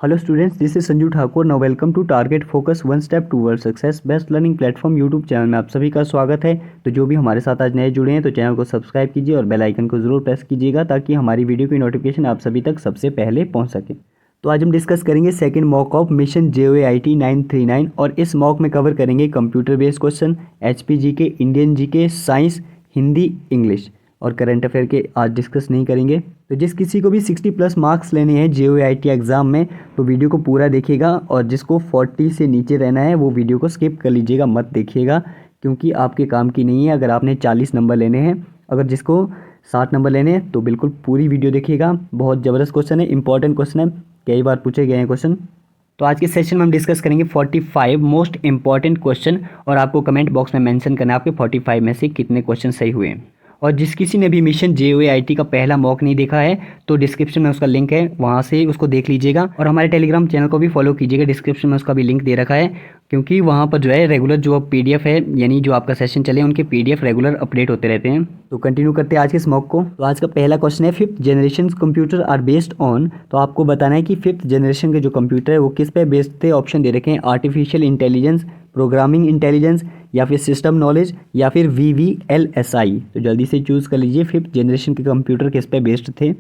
Hello students, this is Sanju Thakur. Now welcome to target focus one step toward success best learning platform YouTube channel में आप सभी का स्वागत है। तो जो भी हमारे साथ आज नए जुड़े हैं तो चैनल को सब्सक्राइब कीजिए और बेल आइकन को जरूर प्रेस कीजिएगा ताकि हमारी वीडियो की नोटिफिकेशन आप सभी तक सबसे पहले पहुंच सके। तो आज हम डिस्कस करेंगे second mock of mission JOAIT 939 और इस मॉक में कवर करेंगे computer based question, HP GK, Indian GK, science, Hindi, English और करंट अफेयर के आज डिस्कस नहीं करेंगे। तो जिस किसी को भी 60+ मार्क्स लेने हैं JOAIT एग्ज़ाम में तो वीडियो को पूरा देखिएगा और जिसको 40 से नीचे रहना है वो वीडियो को स्किप कर लीजिएगा, मत देखिएगा क्योंकि आपके काम की नहीं है। अगर आपने 40 नंबर लेने हैं, अगर जिसको 60 नंबर लेने हैं तो बिल्कुल पूरी वीडियो देखिएगा। बहुत ज़बरदस्त क्वेश्चन है, इंपॉर्टेंट क्वेश्चन है, कई बार पूछे गए हैं क्वेश्चन। तो आज के सेशन में हम डिस्कस करेंगे 45 मोस्ट इंपॉर्टेंट क्वेश्चन और आपको कमेंट बॉक्स में मेंशन करना है आपके 45 में से कितने क्वेश्चन सही हुए हैं। और जिस किसी ने भी मिशन JOAIT का पहला मॉक नहीं देखा है तो डिस्क्रिप्शन में उसका लिंक है, वहाँ से उसको देख लीजिएगा और हमारे टेलीग्राम चैनल को भी फॉलो कीजिएगा, डिस्क्रिप्शन में उसका भी लिंक दे रखा है क्योंकि वहाँ पर जो है रेगुलर जो PDF है यानी जो आपका सेशन चले उनके PDF रेगुलर अपडेट होते रहते हैं। तो कंटिन्यू करते हैं आज के इस मॉक को। तो आज का पहला क्वेश्चन है, 5th generation computer are based on. तो आपको बताना है कि 5th जनरेशन के जो कंप्यूटर है वो किस पे बेस्ड थे। ऑप्शन दे रखे हैं आर्टिफिशियल इंटेलिजेंस, प्रोग्रामिंग इंटेलिजेंस या फिर सिस्टम नॉलेज या फिर VVLSI। तो जल्दी से चूज़ कर लीजिए 5th जनरेशन के कंप्यूटर किस पे बेस्ड थे।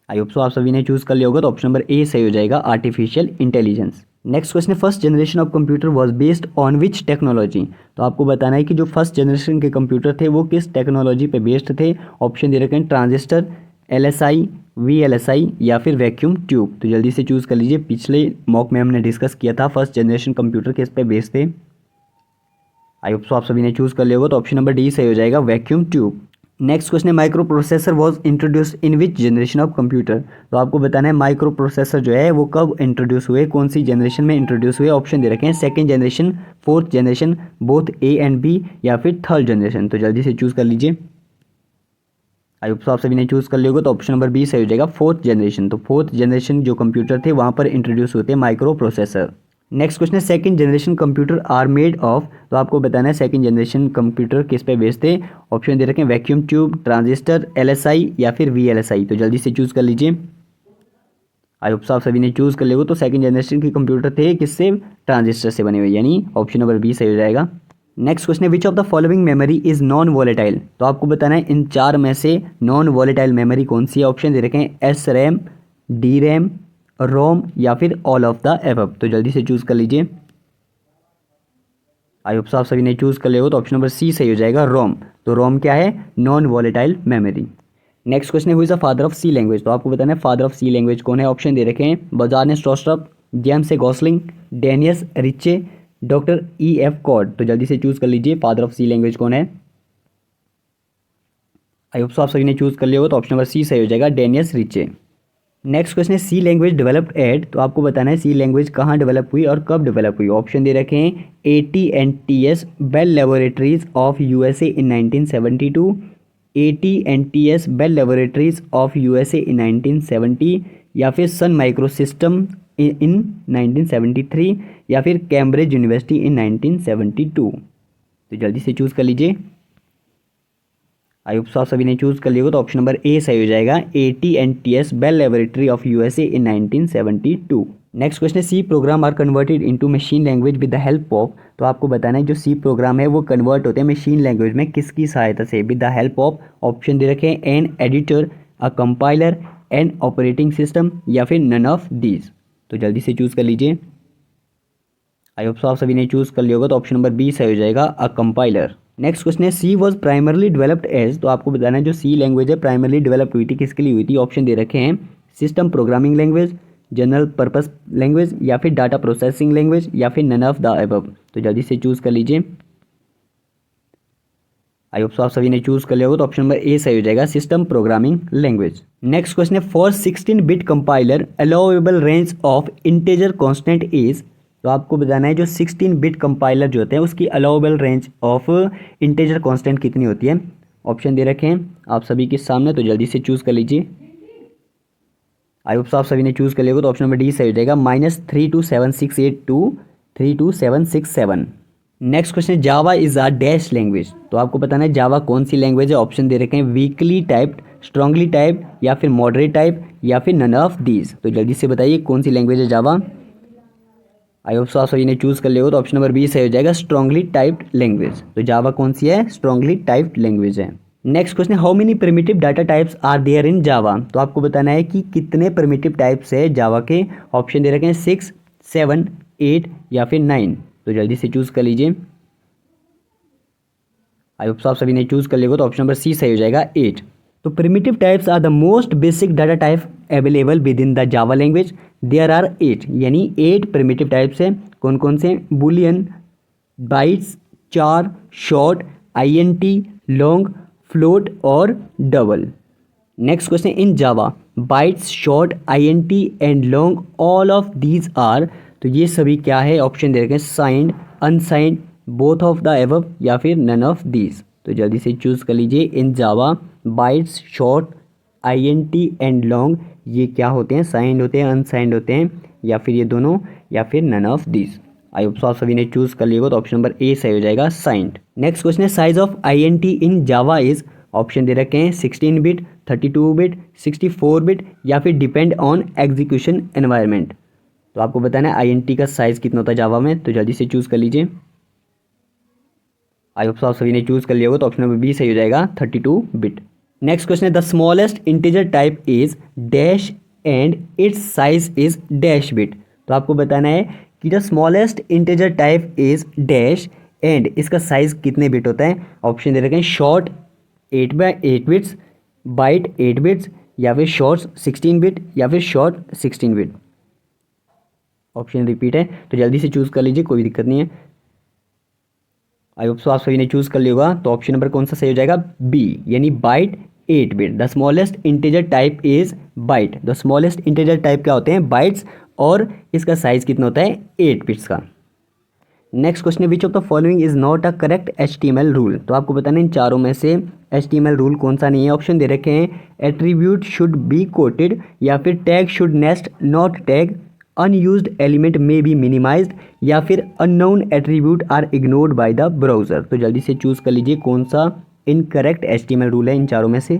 आई होप सो आप सभी ने चूज़ कर लिया होगा, तो ऑप्शन नंबर ए सही हो जाएगा, आर्टिफिशियल इंटेलिजेंस। नेक्स्ट क्वेश्चन है, first generation of computer was based on which technology. तो आपको बताना है कि जो फर्स्ट जनरेशन के कंप्यूटर थे वो किस टेक्नोलॉजी पे बेस्ड थे। ऑप्शन दे रखे हैं ट्रांजिस्टर, LSI, VLSI या फिर वैक्यूम ट्यूब। तो जल्दी से चूज़ कर लीजिए। पिछले मॉक में हमने डिस्कस किया था फर्स्ट जनरेशन कंप्यूटर किस पे बेस्ड थे। आई होप सो आप सभी ने चूज़ कर लिया होगा, तो ऑप्शन नंबर डी सही हो जाएगा, वैक्यूम ट्यूब। नेक्स्ट क्वेश्चन है, micro processor was introduce in which generation of computer. तो आपको बताना है माइक्रो प्रोसेसर जो है वो कब इंट्रोड्यूस हुए, कौन सी जनरेशन में इंट्रोड्यूस हुए। ऑप्शन दे रखे हैं second generation, fourth generation, both A and B या फिर थर्ड जनरेशन। तो जल्दी से चूज़ कर लीजिए। आई होप सो आप सभी ने चूज़ कर लिया होगा, तो ऑप्शन नंबर बी सही हो जाएगा, फोर्थ जनरेशन। तो फोर्थ जनरेशन जो कंप्यूटर थे वहाँ पर इंट्रोड्यूस होते हैं माइक्रो प्रोसेसर। नेक्स्ट क्वेश्चन है, second generation computer are made of. तो आपको बताना है सेकंड जनरेशन कंप्यूटर किस पे बेस्ड थे। ऑप्शन दे रखे हैं वैक्यूम ट्यूब, ट्रांजिस्टर, LSI या फिर VLSI। तो जल्दी से चूज़ कर लीजिए। आई होप सो आप सभी ने चूज़ कर लिया होगा, तो सेकंड जनरेशन के कंप्यूटर थे किससे, ट्रांजिस्टर से बने हुए, यानी ऑप्शन नंबर बी सही हो जाएगा। नेक्स्ट क्वेश्चन है, which of the following memory is non volatile. तो आपको बताना है इन चार में से नॉन वॉलेटाइल मेमोरी कौन सी है। ऑप्शन दे रखे हैं SRAM, DRAM, ROM या फिर ऑल ऑफ द एबव। तो जल्दी से चूज़ कर लीजिए। आई होप सो आप सभी ने चूज़ कर लिया हो, तो ऑप्शन नंबर सी सही हो जाएगा, ROM। तो ROM क्या है, non volatile memory. Next question है, who is the father of C language. तो आपको बताना है फादर ऑफ सी लैंग्वेज कौन है। ऑप्शन दे रखे हैं Bjarne Stroustrup, James A Gosling, Dennis Ritchie, doctor EF Codd. तो जल्दी से चूज़ कर लीजिए फादर ऑफ सी लैंग्वेज कौन है। आई होप सो आप सभी ने चूज़ कर लिया होगा, तो ऑप्शन नंबर सी सही हो जाएगा, डेनियस रिचे। नेक्स्ट क्वेश्चन है, सी लैंग्वेज डेवलप्ड एट। तो आपको बताना है सी लैंग्वेज कहाँ डेवलप हुई और कब डेवलप हुई। ऑप्शन दे रखे हैं AT&TS Bell laboratories of USA in 1972, AT&TS Bell laboratories of USA in 1970 या फिर सन माइक्रो सिस्टम इन 1973 या फिर कैम्ब्रिज यूनिवर्सिटी इन 1972। तो जल्दी से चूज़ कर लीजिए। आई होप सो आप सभी ने चूज़ कर लिया होगा, तो ऑप्शन नंबर ए सही हो जाएगा, AT&TS Bell laboratory of USA in 1972। Next question है, C program are converted into machine language with the help of. तो आपको बताना है जो सी प्रोग्राम है वो कन्वर्ट होते हैं मशीन लैंग्वेज में किसकी सहायता से, with the help of. Option दे रखे हैं an editor, a compiler, an operating system या फिर नन ऑफ दीज। तो जल्दी से चूज़ कर लीजिए। आई होप सो आप सभी ने चूज़ कर लिया होगा, तो ऑप्शन नंबर बी सही हो जाएगा, अ कंपाइलर। नेक्स्ट क्वेश्चन है, सी वॉज प्राइमरली डेवलप्ड एज। तो आपको बताना है जो सी लैंग्वेज है प्राइमरली डेवलप हुई थी किसके लिए हुई थी। ऑप्शन दे रखे हैं system programming language, general purpose language या फिर डाटा प्रोसेसिंग लैंग्वेज या फिर नन ऑफ द अबव। तो जल्दी से चूज़ कर लीजिए। आई होप सो आप सभी ने चूज़ कर लिया होगा, तो ऑप्शन नंबर ए सही हो जाएगा, system programming language. Next question है, for 16 bit compiler allowable range of integer constant is. तो आपको बताना है जो 16 बिट कंपाइलर जो होते हैं उसकी allowable range of integer constant कितनी होती है। ऑप्शन दे रखे हैं आप सभी के सामने, तो जल्दी से चूज़ कर लीजिए। आई होप सो आप सभी ने चूज़ कर लिया, तो ऑप्शन नंबर डी सही हो जाएगा, -32768 टू 32767। नेक्स्ट क्वेश्चन है, Java is a dash language. तो आपको बताना है जावा कौन सी लैंग्वेज है। ऑप्शन दे रखे हैं वीकली टाइप्ड स्ट्रांगली टाइप या फिर मॉडरेट टाइप या फिर नन ऑफ दीज। तो जल्दी से बताइए कौन सी लैंग्वेज है जावा। आई होप सो आप सभी ने चूज कर लिया हो, तो ऑप्शन नंबर बी सही हो जाएगा, स्ट्रांगली टाइप्ड लैंग्वेज। तो जावा कौन सी है, स्ट्रांगली टाइप्ड लैंग्वेज है। Next question, how many primitive data types are there in Java. तो आपको बताना है कि कितने प्रिमिटिव टाइप्स है जावा के। ऑप्शन दे रखे हैं 6, 7, 8 या फिर 9। तो जल्दी से चूज कर लीजिए। आई होप सो आप सभी ने चूज कर लिया, तो ऑप्शन नंबर सी सही हो जाएगा, 8। तो primitive types are the most basic data type available within the Java language. There are 8, यानी 8 प्रिमिटिव टाइप्स हैं। कौन कौन से, boolean, bytes, char, short, INT, long, float और double. Next question, in Java bytes, short, INT and long, all of these are. तो ये सभी क्या है, ऑप्शन दे रखे हैं signed, unsigned, both of the above या फिर नन ऑफ दीज। तो जल्दी से चूज कर लीजिए। In Java bytes, short, INT and long, ये क्या होते हैं, साइंड होते हैं, अनसाइंड होते हैं, या फिर ये दोनों, या फिर none of these. I hope so आप सभी ने चूज कर लिया, तो ऑप्शन नंबर ए सही हो जाएगा, साइंड। नेक्स्ट क्वेश्चन है, size of INT in Java is. Option दे रखे हैं 16 बिट, 32 बिट, 64 बिट या फिर डिपेंड ऑन एग्जीक्यूशन एनवायरनमेंट। तो आपको बताना है आईएनटी का साइज कितना होता है जावा में। तो जल्दी से चूज कर लीजिए। आई होप सो आप सभी ने चूज कर लिया होगा, तो ऑप्शन नंबर बी सही हो जाएगा, 32 बिट। नेक्स्ट क्वेश्चन है, the smallest integer type is dash and it's size is dash bit. तो आपको बताना है कि the smallest integer type is dash and इसका साइज कितने बिट होता है। ऑप्शन दे रखे हैं शॉर्ट 8 बिट्स, बाइट 8 बिट्स या फिर शॉर्ट 16 बिट या फिर शॉर्ट 16 बिट। ऑप्शन रिपीट है, तो जल्दी से चूज कर लीजिए, कोई दिक्कत नहीं है। आई होप सो आप सभी ने चूज कर लिया होगा, तो ऑप्शन नंबर कौन सा सही हो जाएगा, बी, यानी byte 8 bit. The smallest integer type is byte. The smallest integer type क्या होते हैं, बाइट्स, और इसका साइज कितना होता है, 8 बिट्स का। नेक्स्ट क्वेश्चन है, which of the following is not a correct HTML rule. तो आपको बताना है इन चारों में से HTML रूल कौन सा नहीं है। ऑप्शन दे रखे हैं एट्रीब्यूट शुड बी कोटेड, या फिर tag should nest not tag, unused element में बी मिनिमाइज्ड, या फिर unknown attribute are ignored by the browser. तो जल्दी से चूज कर लीजिए कौन सा इनकरेक्ट HTML रूल है इन चारों में से।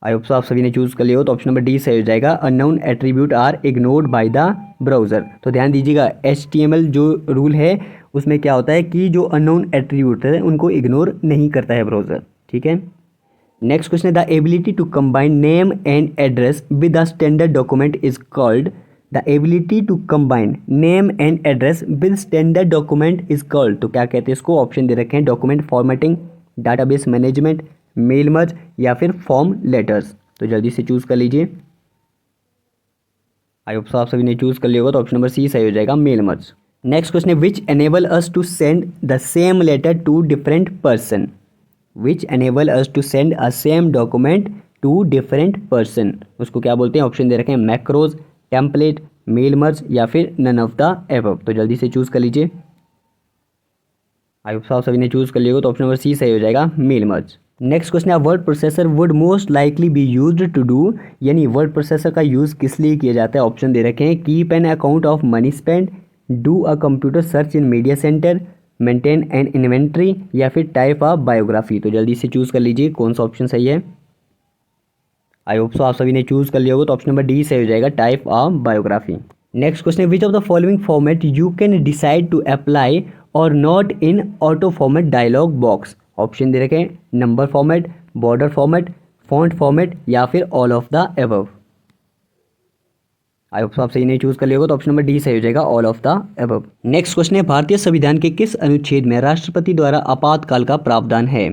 आई होप सो आप सभी ने चूज कर लिया हो, तो ऑप्शन नंबर डी सही हो जाएगा, unknown attribute are ignored by the browser. तो ध्यान दीजिएगा, HTML जो रूल है उसमें क्या होता है कि जो अननोन एट्रीब्यूट है उनको इग्नोर नहीं करता है ब्राउजर, ठीक है। नेक्स्ट क्वेश्चन है, the ability to combine name and address with a standard document is called. The ability to combine name and address with standard document is called. तो क्या कहते हैं इसको। ऑप्शन दे रखे हैं document formatting, database management, mail merge या फिर फॉर्म लेटर्स। तो जल्दी से चूज कर लीजिए। आई होप सो आप सभी ने चूज कर लिया होगा, तो ऑप्शन नंबर सी सही हो जाएगा, मेल मर्ज। नेक्स्ट क्वेश्चन है, which enable us to send the same letter to different person. Which enable us to send a same document to different person, उसको क्या बोलते हैं। ऑप्शन दे रखे हैं मैक्रोज, टेम्पलेट, मेल मर्ज या फिर नन ऑफ द एबव। तो जल्दी से चूज कर लीजिए। आई होप सो आप सभी ने चूज कर लिया होगा, तो ऑप्शन नंबर सी सही हो जाएगा, मेल मर्ज। नेक्स्ट क्वेश्चन है, word processor would most likely be used to do, यानी वर्ड प्रोसेसर का यूज किस लिए किया जाता है। ऑप्शन दे रखे हैं keep an account of money spend, do a computer search in media centre, maintain an inventory या फिर टाइप ऑफ बायोग्राफी। तो जल्दी से चूज कर लीजिए कौन सा ऑप्शन सही है। आई होप सो आप सभी ने चूज कर लिया होगा, तो ऑप्शन नंबर डी सही हो जाएगा, type of biography. Next question है, which of the following format you can decide to apply or not in auto format dialog box. Option दे रखे हैं number format, border format, font format या फिर all of the above. I hope आप सही नहीं choose कर लिया होगा, तो ऑप्शन नंबर डी सही हो जाएगा, all of the above. Next question है, भारतीय संविधान के किस अनुच्छेद में राष्ट्रपति द्वारा आपातकाल का प्रावधान है।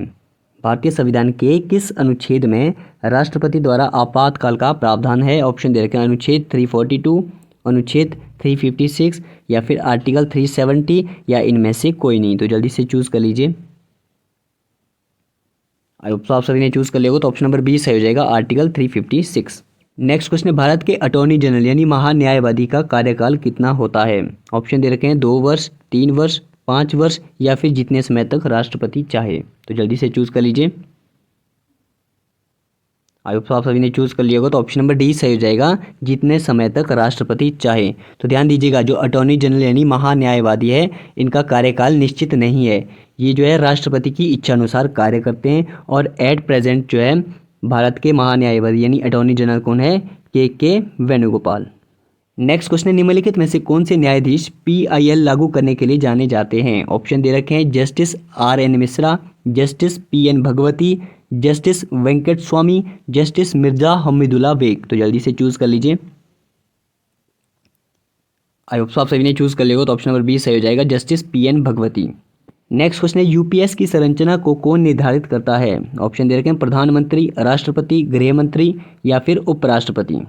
भारतीय संविधान के किस अनुच्छेद में राष्ट्रपति द्वारा आपातकाल का प्रावधान है। ऑप्शन दे रखे हैं अनुच्छेद 342, अनुच्छेद 356 या फिर आर्टिकल 370 या इनमें से कोई नहीं। तो जल्दी से चूज कर लीजिए। आई होप आप सभी ने चूज कर लिया होगा, तो ऑप्शन नंबर बी सही हो जाएगा, आर्टिकल 356। नेक्स्ट क्वेश्चन है, भारत के अटॉर्नी जनरल यानी महान्यायवादी का कार्यकाल कितना होता है। ऑप्शन दे रखे हैं 2 वर्ष, 3 वर्ष, 5 वर्ष या फिर जितने समय तक राष्ट्रपति चाहे। तो जल्दी से चूज कर लीजिए। आई होप आप सभी ने चूज़ कर लिया होगा, तो ऑप्शन नंबर डी सही हो जाएगा, जितने समय तक राष्ट्रपति चाहे। तो ध्यान दीजिएगा, जो अटॉर्नी जनरल यानी महान्यायवादी है, इनका कार्यकाल निश्चित नहीं है। ये जो है राष्ट्रपति की इच्छा अनुसार कार्य करते हैं। और एट प्रेजेंट जो है भारत के महान्यायवादी यानी अटॉर्नी जनरल कौन है? के वेणुगोपाल। नेक्स्ट क्वेश्चन है, निम्नलिखित में से कौन से न्यायाधीश PIL लागू करने के लिए जाने जाते हैं? ऑप्शन दे रखे हैं, justice RN Mishra, justice PN Bhagwati, justice Venkat Swami, justice Mirza Hameedullah Beg. तो जल्दी से चूज कर लीजिए। आई होप आप सभी ने चूज कर लिया, तो ऑप्शन नंबर बी सही हो जाएगा, justice PN Bhagwati. Next question है, यूपीएस की संरचना को कौन निर्धारित करता है? ऑप्शन दे रखे हैं, प्रधानमंत्री, राष्ट्रपति, गृह मंत्री या फिर उपराष्ट्रपति।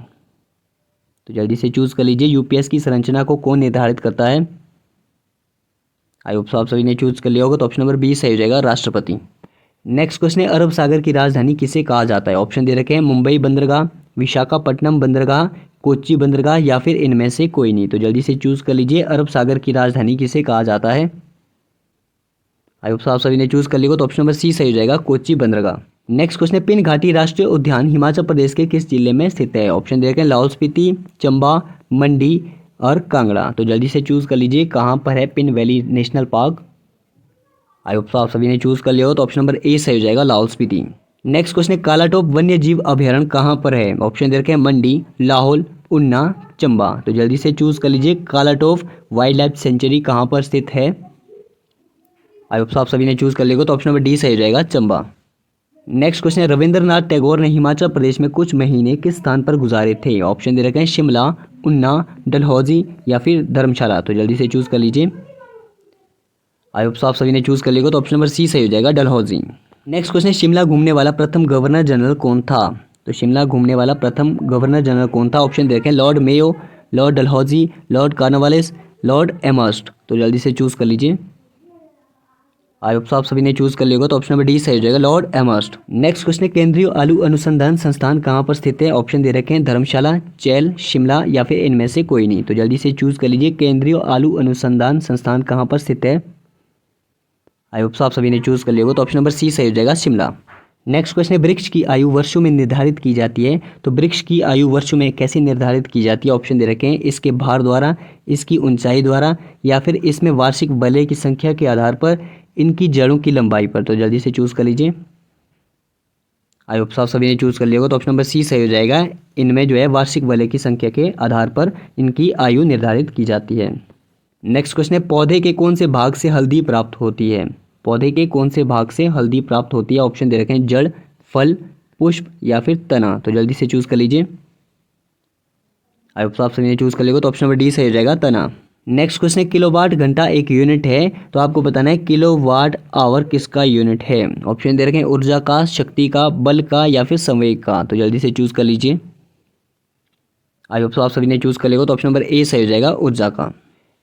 तो जल्दी से चूज कर लीजिए, यूपीएस की संरचना को कौन निर्धारित करता है? आई होप आप सभी ने चूज कर लिया होगा, तो ऑप्शन नंबर बी सही हो जाएगा, राष्ट्रपति। नेक्स्ट क्वेश्चन है, अरब सागर की राजधानी किसे कहा जाता है? ऑप्शन दे रखे हैं, मुंबई बंदरगाह, विशाखापट्टनम बंदरगाह, कोच्चि बंदरगाह या फिर इनमें से कोई नहीं। तो जल्दी से चूज कर लीजिए, अरब सागर की राजधानी किसे कहा जाता है? आई होप आप सभी ने चूज कर लिया, तो ऑप्शन नंबर सी सही हो जाएगा, कोच्चि बंदरगाह। नेक्स्ट क्वेश्चन है, पिन घाटी राष्ट्रीय उद्यान हिमाचल प्रदेश के किस जिले में स्थित है? ऑप्शन दे रखे हैं, लाहौल स्पीति, चंबा, मंडी और कांगड़ा। तो जल्दी से चूज कर लीजिए, कहाँ पर है पिन वैली नेशनल पार्क? आई होप आप सभी ने चूज कर लिया हो, तो ऑप्शन नंबर ए सही हो जाएगा, लाहौल स्पीति। नेक्स्ट क्वेश्चन है, कालाटोप वन्य जीव अभ्यारण्य कहाँ पर है? ऑप्शन दे रखे हैं, मंडी, लाहौल, उन्ना, चंबा। तो जल्दी से चूज कर लीजिए, कालाटोप वाइल्ड लाइफ सेंचुरी कहाँ पर स्थित है? आई होप आप सभी ने चूज कर लिया, तो ऑप्शन नंबर डी सही हो जाएगा, चंबा। नेक्स्ट क्वेश्चन है, रविंद्रनाथ टैगोर ने हिमाचल प्रदेश में कुछ महीने किस स्थान पर गुजारे थे? ऑप्शन दे रखे हैं, शिमला, उन्ना, डलहौजी या फिर धर्मशाला। तो जल्दी से चूज कर लीजिए। आई होप आप सभी ने चूज कर लिया, तो ऑप्शन नंबर सी सही हो जाएगा, डलहौजी। नेक्स्ट क्वेश्चन है, शिमला घूमने वाला प्रथम गवर्नर जनरल कौन था? तो शिमला घूमने वाला प्रथम गवर्नर जनरल कौन था? ऑप्शन दे रखे हैं, Lord Mayo, Lord Dalhousie, Lord Cornwallis, Lord Amherst. तो जल्दी से चूज कर लीजिए। आई होप आप सभी ने चूज कर लिया, तो ऑप्शन नंबर डी सही हो जाएगा, लॉर्ड एमर्स्ट। नेक्स्ट क्वेश्चन है, केंद्रीय आलू अनुसंधान संस्थान कहाँ पर स्थित है? ऑप्शन दे रखे हैं, धर्मशाला, चैल, शिमला या फिर इनमें से कोई नहीं। तो जल्दी से चूज कर लीजिए, केंद्रीय आलू अनुसंधान संस्थान कहाँ पर स्थित है? आई होप आप सभी ने चूज कर लिया, तो ऑप्शन नंबर सी सही हो जाएगा, शिमला। नेक्स्ट क्वेश्चन है, वृक्ष की आयु वर्षों में निर्धारित की जाती है। तो वृक्ष की आयु वर्षों में कैसे निर्धारित की जाती है? ऑप्शन दे रखे हैं, इसके भार द्वारा, इसकी ऊंचाई द्वारा या फिर इसमें वार्षिक वलय की संख्या के आधार पर, इनकी जड़ों की लंबाई पर। तो जल्दी से चूज कर लीजिए। आई होप आप सभी ने चूज कर लिया होगा, तो ऑप्शन नंबर सी सही हो जाएगा, इनमें जो है वार्षिक वलय की संख्या के आधार पर इनकी आयु निर्धारित की जाती है। नेक्स्ट क्वेश्चन है, पौधे के कौन से भाग से हल्दी प्राप्त होती है? पौधे के कौन से भाग से हल्दी प्राप्त होती है? ऑप्शन दे रखे हैं, जड़, फल, पुष्प या फिर तना। तो जल्दी से चूज कर लीजिए। आई होप आप सभी ने चूज कर लिया, तो ऑप्शन नंबर डी सही हो जाएगा, तना। नेक्स्ट क्वेश्चन है, किलोवाट घंटा एक यूनिट है, तो आपको बताना है किलोवाट आवर किसका यूनिट है? ऑप्शन दे रखे हैं, ऊर्जा का, शक्ति का, बल का या फिर संवेग का। तो जल्दी से चूज कर लीजिए। आई होप आप सभी ने चूज कर लिया, तो ऑप्शन नंबर ए सही हो जाएगा, ऊर्जा का।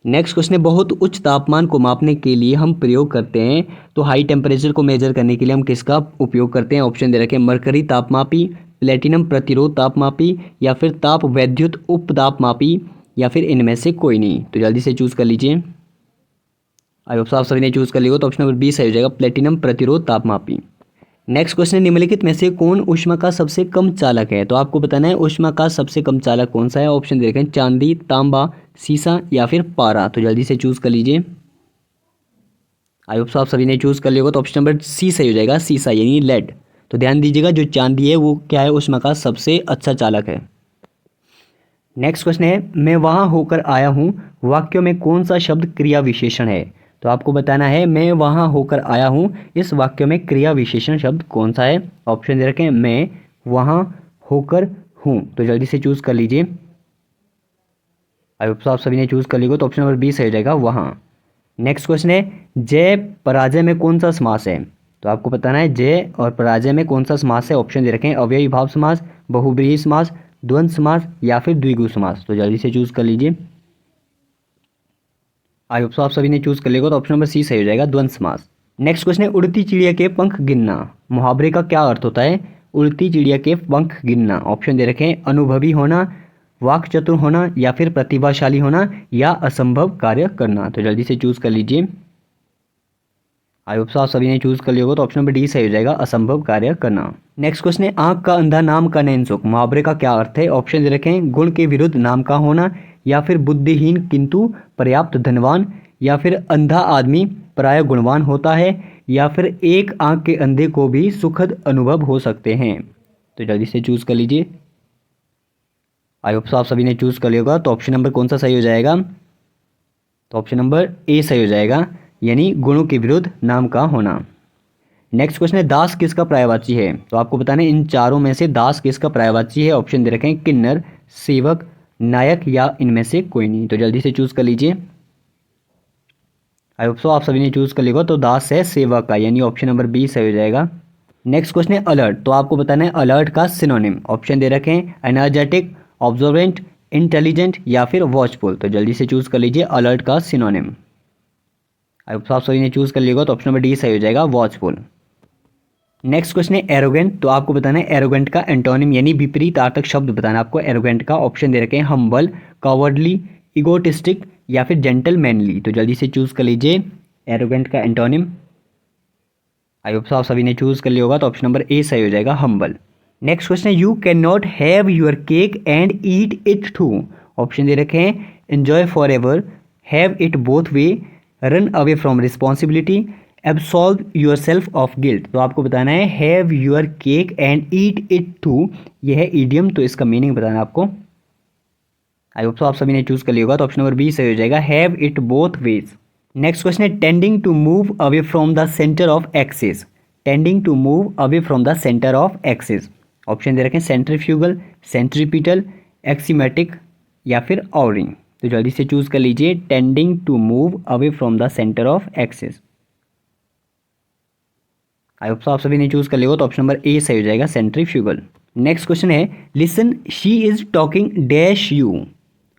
नेक्स्ट क्वेश्चन है, बहुत उच्च तापमान को मापने के लिए हम प्रयोग करते हैं, तो हाई टेम्परेचर को मेजर करने के लिए हम किसका उपयोग करते हैं? ऑप्शन दे रखे हैं, मरकरी तापमापी, प्लेटिनम प्रतिरोध तापमापी या फिर ताप वैद्युत उप तापमापी या फिर इनमें से कोई नहीं। तो जल्दी से चूज कर लीजिए। आई होप आप सभी ने चूज कर लिया, तो ऑप्शन नंबर बी सही हो जाएगा, प्लेटिनम प्रतिरोध तापमापी। नेक्स्ट क्वेश्चन है, निम्नलिखित में से कौन ऊष्मा का सबसे कम चालक है? तो आपको बताना है ऊष्मा का सबसे कम चालक कौन सा है? ऑप्शन दे रखे हैं, चांदी, तांबा, सीसा या फिर पारा। तो जल्दी से चूज कर लीजिए। आई होप आप सभी ने चूज कर लिया होगा, तो ऑप्शन नंबर सी सही हो जाएगा, सीसा यानी लेड। तो ध्यान दीजिएगा, जो चांदी है वो क्या है, ऊष्मा का सबसे अच्छा चालक है। नेक्स्ट क्वेश्चन है, मैं वहां होकर आया हूं वाक्यों में कौन सा शब्द क्रिया विशेषण है? तो आपको बताना है, मैं वहां होकर आया हूं, इस वाक्य में क्रिया विशेषण शब्द कौन सा है? ऑप्शन दे रखे हैं, मैं वहां होकर हूं। तो जल्दी से चूज कर लीजिए। आई होप आप सभी ने चूज कर लिया, तो ऑप्शन नंबर बी सही हो जाएगा, वहां। नेक्स्ट क्वेश्चन है, जय पराजय में कौन सा समास है? तो आपको बताना है, जय और पराजय में कौन सा समास है? ऑप्शन दे रखे हैं, अव्ययी भाव समास, बहुब्रीहि समास, द्वंद्व समास या फिर द्विगु समास। तो जल्दी से चूज कर लीजिए। आई होप आप सभी ने चूज कर लिया, तो ऑप्शन नंबर सी सही हो जाएगा, द्वंद्व समास। नेक्स्ट क्वेश्चन है, उड़ती चिड़िया के पंख गिनना, मुहावरे का क्या अर्थ होता है? उड़ती चिड़िया के पंख गिनना। ऑप्शन दे रखे हैं, अनुभवी होना, वाक चतुर होना या फिर प्रतिभाशाली होना या असंभव कार्य करना। तो जल्दी से चूज कर लीजिए। आई होप सो आप सभी ने चूज कर लिया होगा, तो ऑप्शन नंबर डी सही हो जाएगा, असंभव कार्य करना। नेक्स्ट क्वेश्चन है, आंख का अंधा नाम का नैनसुख मुहावरे का क्या अर्थ है? ऑप्शन दे रखे हैं, गुण के विरुद्ध नाम का होना, या फिर बुद्धिहीन किंतु पर्याप्त धनवान, या फिर अंधा आदमी प्राय गुणवान होता है, या फिर एक आंख के अंधे को भी सुखद अनुभव हो सकते हैं। तो जल्दी से चूज कर लीजिए। आई होप सो आप सभी ने चूज कर लिया होगा, तो ऑप्शन नंबर कौन सा सही हो जाएगा? तो ऑप्शन नंबर ए सही हो जाएगा, यानी गुणों के विरुद्ध नाम का होना। नेक्स्ट क्वेश्चन है, दास किसका पर्यायवाची है? तो आपको बताना है इन चारों में से दास किसका पर्यायवाची है। ऑप्शन दे रखे हैं, किन्नर, सेवक, नायक, या इनमें से कोई नहीं। तो जल्दी से चूज कर लीजिए। आई होप सो आप सभी ने चूज कर लिया होगा, तो दास है सेवक का, यानी ऑप्शन नंबर बी सही हो जाएगा। नेक्स्ट क्वेश्चन है, अलर्ट। तो आपको बताना है अलर्ट का सिनोनिम। ऑप्शन दे रखे हैं, एनर्जेटिक, ऑब्जर्वेंट, इंटेलिजेंट, या फिर वॉचफुल। तो जल्दी से चूज कर लीजिए अलर्ट का सिनोनिम। आई होप सो आप सभी ने चूज कर लिया होगा, तो ऑप्शन नंबर डी सही हो जाएगा, वॉचफुल। नेक्स्ट क्वेश्चन है, एरोगेंट। तो आपको बताना है एरोगेंट का एंटोनिम यानी विपरीतार्थक शब्द बताना आपको एरोगेंट का। ऑप्शन दे रखे हैं, हम्बल, कॉवर्डली, इगोटिस्टिक, या फिर जेंटलमैनली। तो जल्दी से चूज कर लीजिए एरोगेंट का एंटोनिम। आई होप सो आप सभी ने चूज कर लिया होगा, तो ऑप्शन नंबर ए सही हो जाएगा, हम्बल। नेक्स्ट क्वेश्चन है, you can not have your cake and eat it too. Option दे रखे हैं, enjoy forever, have it both way, run away from responsibility, absolve yourself of guilt. तो आपको बताना है have your cake and eat it too, यह है idiom, तो इसका मीनिंग बताना आपको। आई होप सो आप सभी ने चूज कर लिया होगा, तो ऑप्शन नंबर बी सही हो जाएगा, have it both ways. Next question है, tending to move away from the centre of axis. Tending to move away from the centre of axis. Option दे रखे हैं, सेंट्रीफ्यूगल, सेंट्रीपिटल, एक्सीमेटिक, या फिर ऑरिंग। तो जल्दी से चूज कर लीजिए tending to move away from the centre of axis. I hope so आप सभी ने चूज कर लिया होगा, तो ऑप्शन नंबर ए सही हो जाएगा, सेंट्रीफ्यूगल। नेक्स्ट क्वेश्चन है, listen she is talking dash you.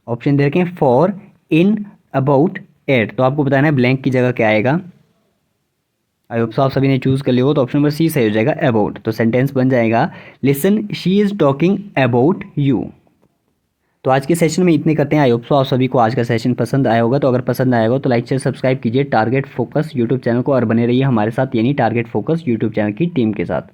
Option दे रखे हैं, फॉर, इन, अबाउट, एट। तो आपको बताना है ब्लैंक की जगह क्या आएगा। आई होप सो आप सभी ने चूज कर लिया हो, तो ऑप्शन नंबर सी सही हो जाएगा, अबाउट। तो सेंटेंस बन जाएगा, listen she is talking about you. तो आज के सेशन में इतने करते हैं। आई होप सो आप सभी को आज का सेशन पसंद आया होगा। तो अगर पसंद आया हो तो लाइक शेयर सब्सक्राइब कीजिए टारगेट फोकस यूट्यूब चैनल को, और बने रहिए हमारे साथ यानी टारगेट फोकस यूट्यूब चैनल की टीम के साथ।